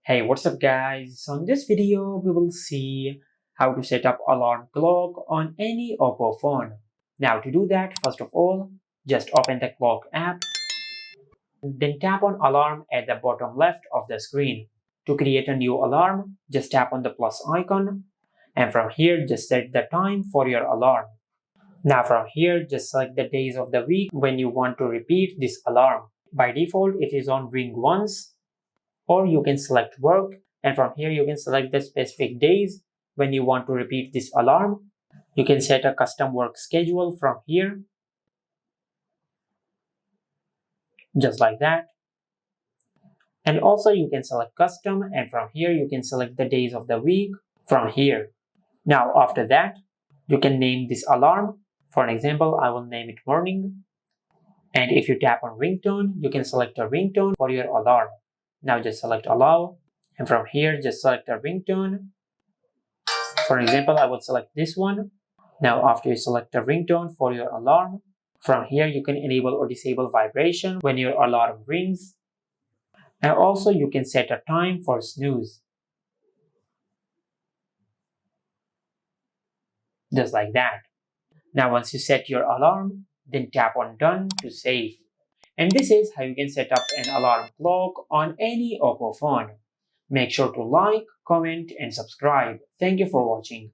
Hey, what's up guys? So in this video, we will see how to set up alarm clock on any Oppo phone. Now to do that, first of all, just open the clock app, then tap on alarm at the bottom left of the screen. To create a new alarm, just tap on the plus icon, and from here, just set the time for your alarm. Now from here, just select the days of the week when you want to repeat this alarm. By default, it is on ring once, or you can select work, and from here you can select the specific days when you want to repeat this alarm. You can set a custom work schedule from here, just like that. And also you can select custom, and from here you can select the days of the week from here. Now after that, you can name this alarm. For an example, I will name it morning. And if you tap on ringtone, you can select a ringtone for your alarm. Now just select allow, and from here just select a ringtone. For example, I would select this one. Now after you select a ringtone for your alarm, from here you can enable or disable vibration when your alarm rings. And also you can set a time for snooze. Just like that. Now once you set your alarm, then tap on done to save. And this is how you can set up an alarm clock on any Oppo phone. Make sure to like, comment and subscribe. Thank you for watching.